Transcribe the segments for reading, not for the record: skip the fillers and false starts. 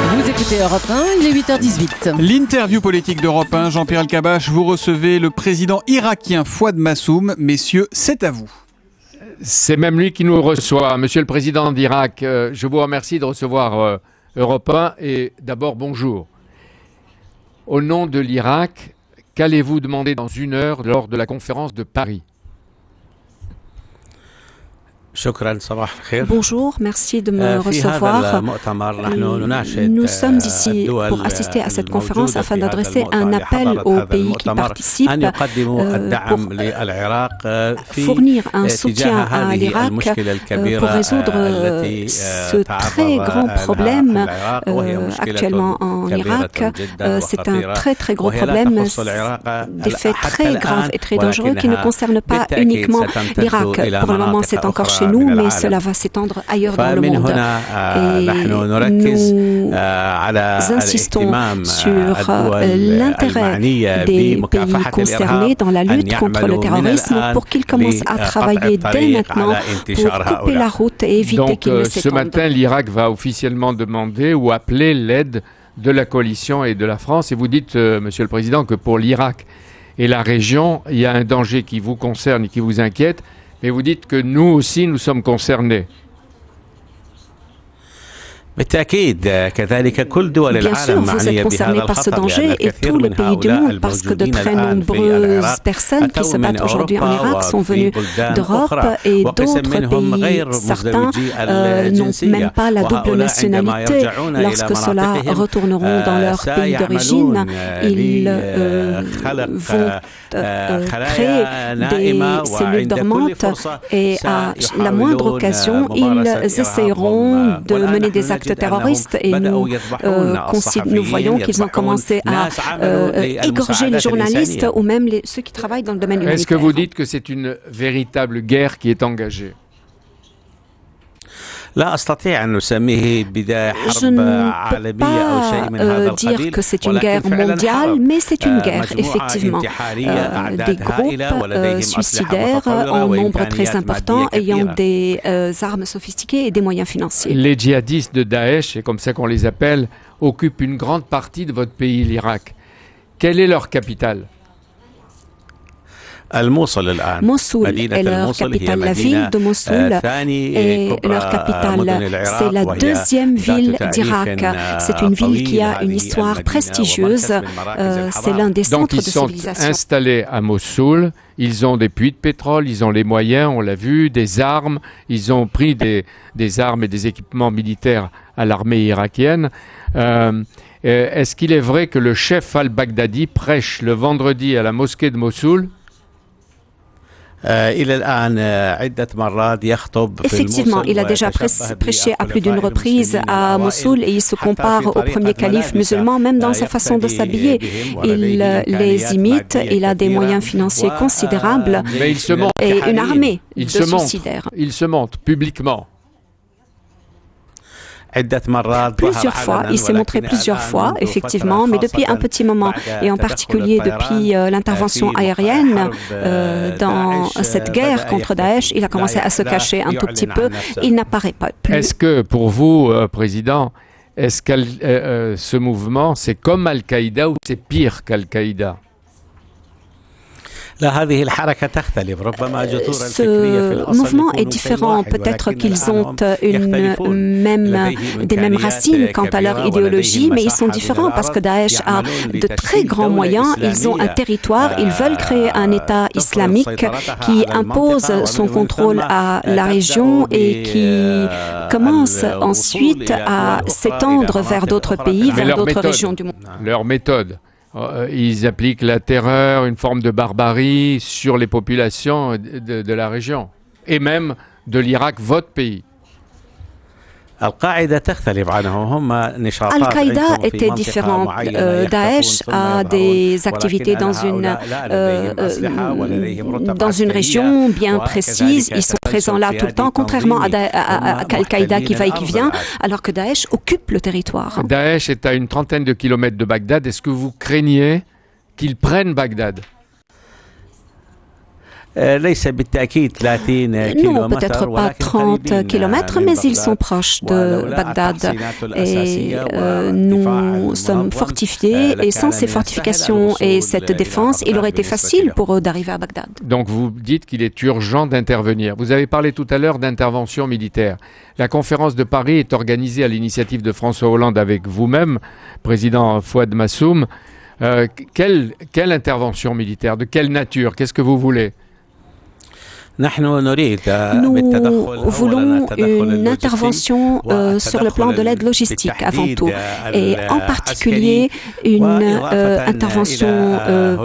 Vous écoutez Europe 1, il est 8h18. L'interview politique d'Europe 1, Jean-Pierre Elkabbach, vous recevez le président irakien Fouad Massoum. Messieurs, c'est à vous. C'est même lui qui nous reçoit. Monsieur le président d'Irak, je vous remercie de recevoir Europe 1 et d'abord bonjour. Au nom de l'Irak, qu'allez-vous demander dans 1 heure lors de la conférence de Paris ? Bonjour, merci de me recevoir. Nous sommes ici pour assister à cette conférence afin d'adresser un appel aux pays qui participent pour fournir un soutien à l'Irak pour résoudre ce très grand problème actuellement en Irak. C'est un très gros problème, des faits très graves et très dangereux qui ne concernent pas uniquement l'Irak. Pour le moment, c'est encore chez nous, mais cela va s'étendre ailleurs dans le monde. Et nous insistons sur l'intérêt des pays concernés dans la lutte contre le terrorisme pour qu'ils commencent à travailler dès maintenant pour couper la route et éviter qu'il ne s'étende. Ce matin, l'Irak va officiellement demander ou appeler l'aide de la coalition et de la France. Et vous dites, Monsieur le Président, que pour l'Irak et la région, il y a un danger qui vous concerne et qui vous inquiète. Mais vous dites que nous aussi, nous sommes concernés. Bien sûr, vous êtes concernés par ce danger et tous les pays du monde, parce que de très nombreuses personnes qui se battent aujourd'hui en Irak sont venues d'Europe et d'autres pays. Certains n'ont même pas la double nationalité. Lorsque ceux-là retourneront dans leur pays d'origine, ils vont créer des cellules dormantes et à la moindre occasion, ils essayeront de mener des actes terroristes et nous voyons qu'ils ont commencé à égorger les journalistes ou même ceux qui travaillent dans le domaine humanitaire. Est-ce que vous dites que c'est une véritable guerre qui est engagée ? Je ne peux pas dire que c'est une guerre mondiale, mais c'est une guerre, effectivement. Des groupes suicidaires en nombre très important, ayant des armes sophistiquées et des moyens financiers. Les djihadistes de Daesh, c'est comme ça qu'on les appelle, occupent une grande partie de votre pays, l'Irak. Quelle est leur capitale ? Mossoul est leur capitale, la ville de Mossoul est leur capitale. C'est la deuxième ville d'Irak. C'est une ville qui a une histoire prestigieuse. C'est l'un des centres de civilisation. Donc ils sont installés à Mossoul, ils ont des puits de pétrole, ils ont les moyens, on l'a vu, des armes, ils ont pris des armes et des équipements militaires à l'armée irakienne. Est-ce qu'il est vrai que le chef al-Baghdadi prêche le vendredi à la mosquée de Mossoul ? Effectivement, il a déjà prêché à plus d'une reprise à Mossoul et il se compare au premier calife musulman, même dans sa façon de s'habiller. Il les imite, il a des moyens financiers considérables et une armée de suicidaires. Il se montre publiquement. Plusieurs fois, il s'est montré plusieurs fois, effectivement, mais depuis un petit moment, et en particulier depuis l'intervention aérienne dans cette guerre contre Daesh, il a commencé à se cacher un tout petit peu, il n'apparaît pas plus. Est-ce que pour vous, Président, est-ce que ce mouvement, c'est comme Al-Qaïda ou c'est pire qu'Al-Qaïda ? Ce mouvement est différent. Peut-être qu'ils ont des mêmes racines quant à leur idéologie, mais ils sont différents parce que Daesh a de très grands moyens. Ils ont un territoire. Ils veulent créer un État islamique qui impose son contrôle à la région et qui commence ensuite à s'étendre vers d'autres pays, vers d'autres régions du monde. Leur méthode. Ils appliquent la terreur, une forme de barbarie sur les populations de la région et même de l'Irak, votre pays. Al-Qaïda était différent. Daesh a des activités dans une région bien précise. Ils sont présents là tout le temps, contrairement à Al-Qaïda qui va et qui vient, alors que Daesh occupe le territoire. Daesh est à une trentaine de kilomètres de Bagdad. Est-ce que vous craignez qu'ils prennent Bagdad ? Non, peut-être pas 30 kilomètres, mais ils sont proches de Bagdad. Et nous sommes fortifiés, et sans ces fortifications et cette défense, il aurait été facile pour eux d'arriver à Bagdad. Donc vous dites qu'il est urgent d'intervenir. Vous avez parlé tout à l'heure d'intervention militaire. La conférence de Paris est organisée à l'initiative de François Hollande avec vous-même, président Fouad Massoum. Quelle intervention militaire? De quelle nature? Qu'est-ce que vous voulez? Nous voulons une intervention sur le plan de l'aide logistique avant tout, et en particulier une intervention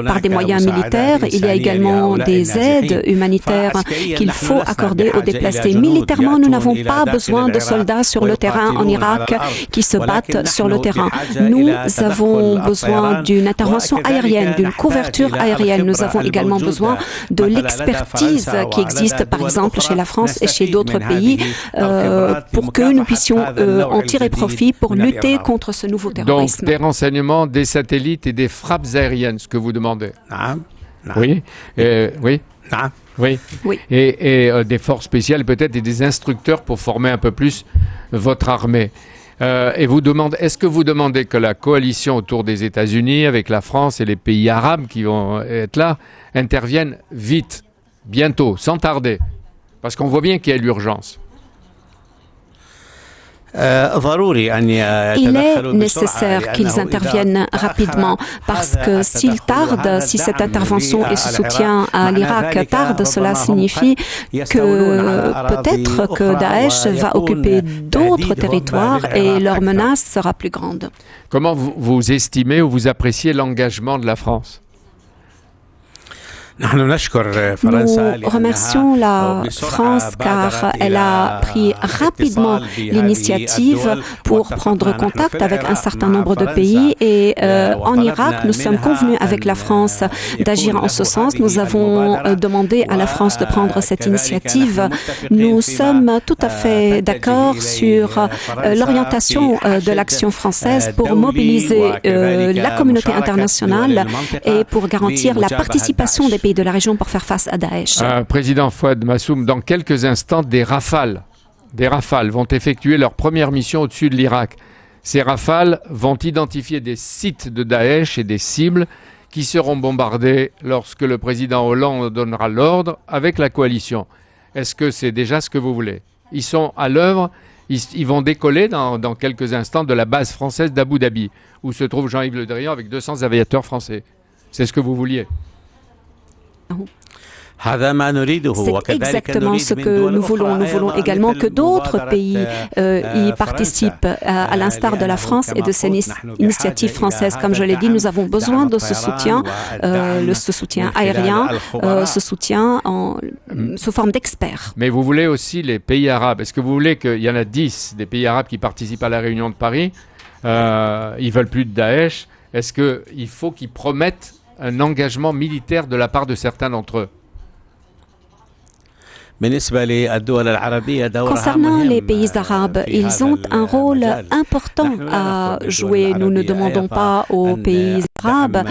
par des moyens militaires. Il y a également des aides humanitaires qu'il faut accorder aux déplacés. Militairement, nous n'avons pas besoin de soldats sur le terrain en Irak qui se battent sur le terrain. Nous avons besoin d'une intervention aérienne, d'une couverture aérienne. Nous avons également besoin de l'expertise qui existe par exemple chez la France et chez d'autres pays pour que nous puissions en tirer profit pour lutter contre ce nouveau terrorisme. Donc des renseignements, des satellites et des frappes aériennes, ce que vous demandez. Oui, oui. Oui. Oui. Et des forces spéciales peut-être et des instructeurs pour former un peu plus votre armée. Et est-ce que vous demandez que la coalition autour des États-Unis avec la France et les pays arabes qui vont être là interviennent vite? Bientôt, sans tarder, parce qu'on voit bien qu'il y a l'urgence. Il est nécessaire qu'ils interviennent rapidement parce que s'ils tardent, si cette intervention et ce soutien à l'Irak tardent, cela signifie que peut-être que Daesh va occuper d'autres territoires et leur menace sera plus grande. Comment vous estimez ou vous appréciez l'engagement de la France? Nous remercions la France car elle a pris rapidement l'initiative pour prendre contact avec un certain nombre de pays et en Irak, nous sommes convenus avec la France d'agir en ce sens. Nous avons demandé à la France de prendre cette initiative. Nous sommes tout à fait d'accord sur l'orientation de l'action française pour mobiliser la communauté internationale et pour garantir la participation des pays de la région pour faire face à Daesh. Président Fouad Massoum, dans quelques instants, des rafales vont effectuer leur première mission au-dessus de l'Irak. Ces rafales vont identifier des sites de Daesh et des cibles qui seront bombardés lorsque le président Hollande donnera l'ordre avec la coalition. Est-ce que c'est déjà ce que vous voulez? Ils sont à l'œuvre, ils vont décoller dans quelques instants de la base française d'Abu Dhabi, où se trouve Jean-Yves Le Drian avec 200 aviateurs français. C'est ce que vous vouliez? C'est exactement ce que nous voulons. Nous voulons également que d'autres pays y participent, à l'instar de la France et de ces initiatives françaises. Comme je l'ai dit, nous avons besoin de ce soutien, ce soutien aérien, ce soutien sous forme d'experts. Mais vous voulez aussi les pays arabes. Est-ce que vous voulez qu'il y en a 10 des pays arabes qui participent à la réunion de Paris? Ils veulent plus de Daesh. Est-ce qu'il faut qu'ils promettent un engagement militaire de la part de certains d'entre eux? Concernant les pays arabes, ils ont un rôle important à jouer. Nous ne demandons pas aux pays arabes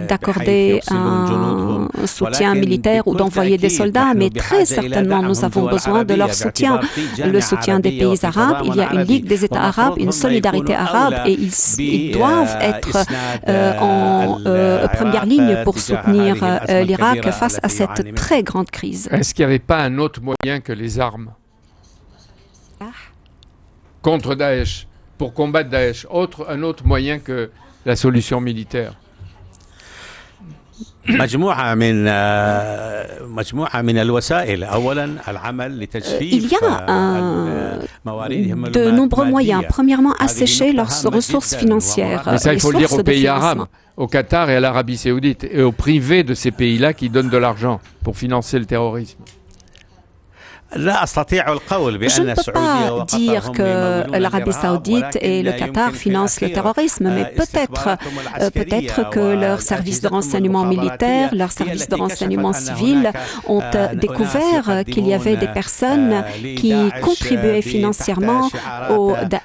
d'accorder un soutien militaire ou d'envoyer des soldats, mais très certainement nous avons besoin de leur soutien, le soutien des pays arabes. Il y a une Ligue des États arabes, une solidarité arabe et ils doivent être en première ligne pour soutenir l'Irak face à cette très grande crise. Est-ce qu'il n'y avait pas un autre moyen que les armes contre Daesh, pour combattre Daesh, un autre moyen que la solution militaire? Il y a de nombreux moyens. Premièrement, assécher leurs ressources financières. Mais ça, il faut le dire aux pays arabes, au Qatar et à l'Arabie Saoudite, et aux privés de ces pays-là qui donnent de l'argent pour financer le terrorisme. Je ne peux pas dire que l'Arabie Saoudite et le Qatar financent le terrorisme, mais peut-être que leurs services de renseignement militaire, leurs services de renseignement civil ont découvert qu'il y avait des personnes qui contribuaient financièrement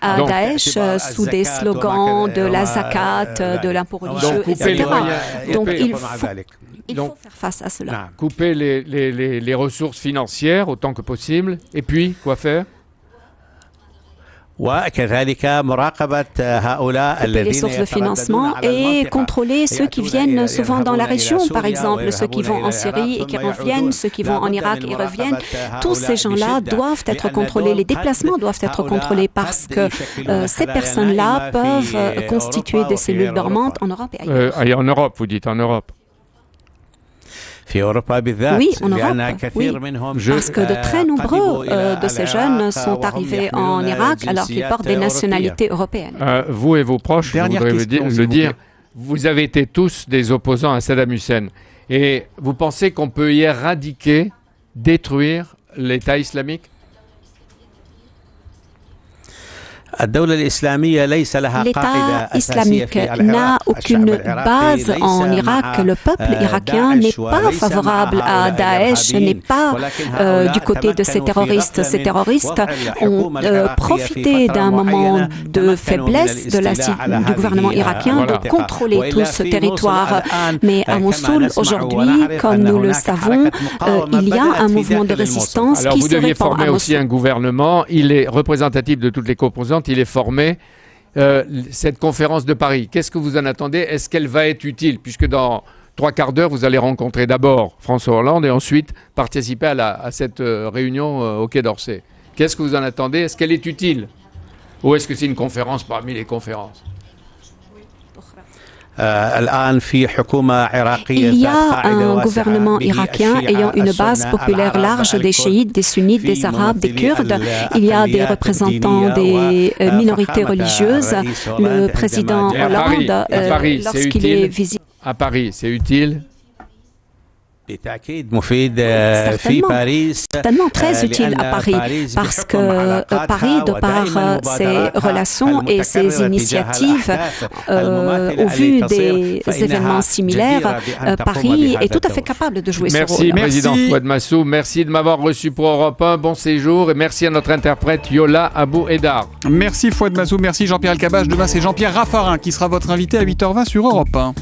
à Daesh sous des slogans de la zakat, de l'impôt religieux, etc. Donc il faut... Il faut faire face à cela. Couper les ressources financières autant que possible. Et puis, quoi faire? Les sources de financement et contrôler ceux qui viennent souvent dans la région, par exemple, ceux qui vont en Syrie et qui reviennent, ceux qui vont en Irak et reviennent. Tous ces gens-là doivent être contrôlés. Les déplacements doivent être contrôlés parce que ces personnes-là peuvent constituer des cellules dormantes en Europe et ailleurs. Et en Europe, vous dites en Europe? Oui, en Europe, oui, parce que de très nombreux de ces jeunes sont arrivés en Irak alors qu'ils portent des nationalités européennes. Vous et vos proches, je voudrais le dire, vous avez été tous des opposants à Saddam Hussein. Et vous pensez qu'on peut y éradiquer, détruire l'État islamique? L'État islamique n'a aucune base en Irak. Le peuple irakien n'est pas favorable à Daesh, n'est pas du côté de ces terroristes. Ces terroristes ont profité d'un moment de faiblesse du gouvernement irakien de contrôler tout ce territoire. Mais à Mossoul, aujourd'hui, comme nous le savons, il y a un mouvement de résistance qui se répand à Mossoul. Vous deviez former aussi un gouvernement. Il est représentatif de toutes les composantes. Il est formé. Cette conférence de Paris, qu'est-ce que vous en attendez? Est-ce qu'elle va être utile? Puisque dans 3 quarts d'heure, vous allez rencontrer d'abord François Hollande et ensuite participer à cette réunion au Quai d'Orsay. Qu'est-ce que vous en attendez? Est-ce qu'elle est utile? Ou est-ce que c'est une conférence parmi les conférences? Il y a un gouvernement irakien ayant une base populaire large des chiites, des sunnites, des arabes, des kurdes. Il y a des représentants des minorités religieuses. Le président Hollande, lorsqu'il est visité à Paris, c'est utile? Certainement très utile à Paris, parce que Paris, de par ses relations et ses initiatives, au vu des événements similaires, Paris est tout à fait capable de jouer ce rôle. Merci, Président Fouad Massoum. Merci de m'avoir reçu pour Europe 1. Bon séjour et merci à notre interprète Yola Abou-Edar. Merci Fouad Massoum, merci Jean-Pierre Elkabbach. Demain, c'est Jean-Pierre Raffarin qui sera votre invité à 8h20 sur Europe 1.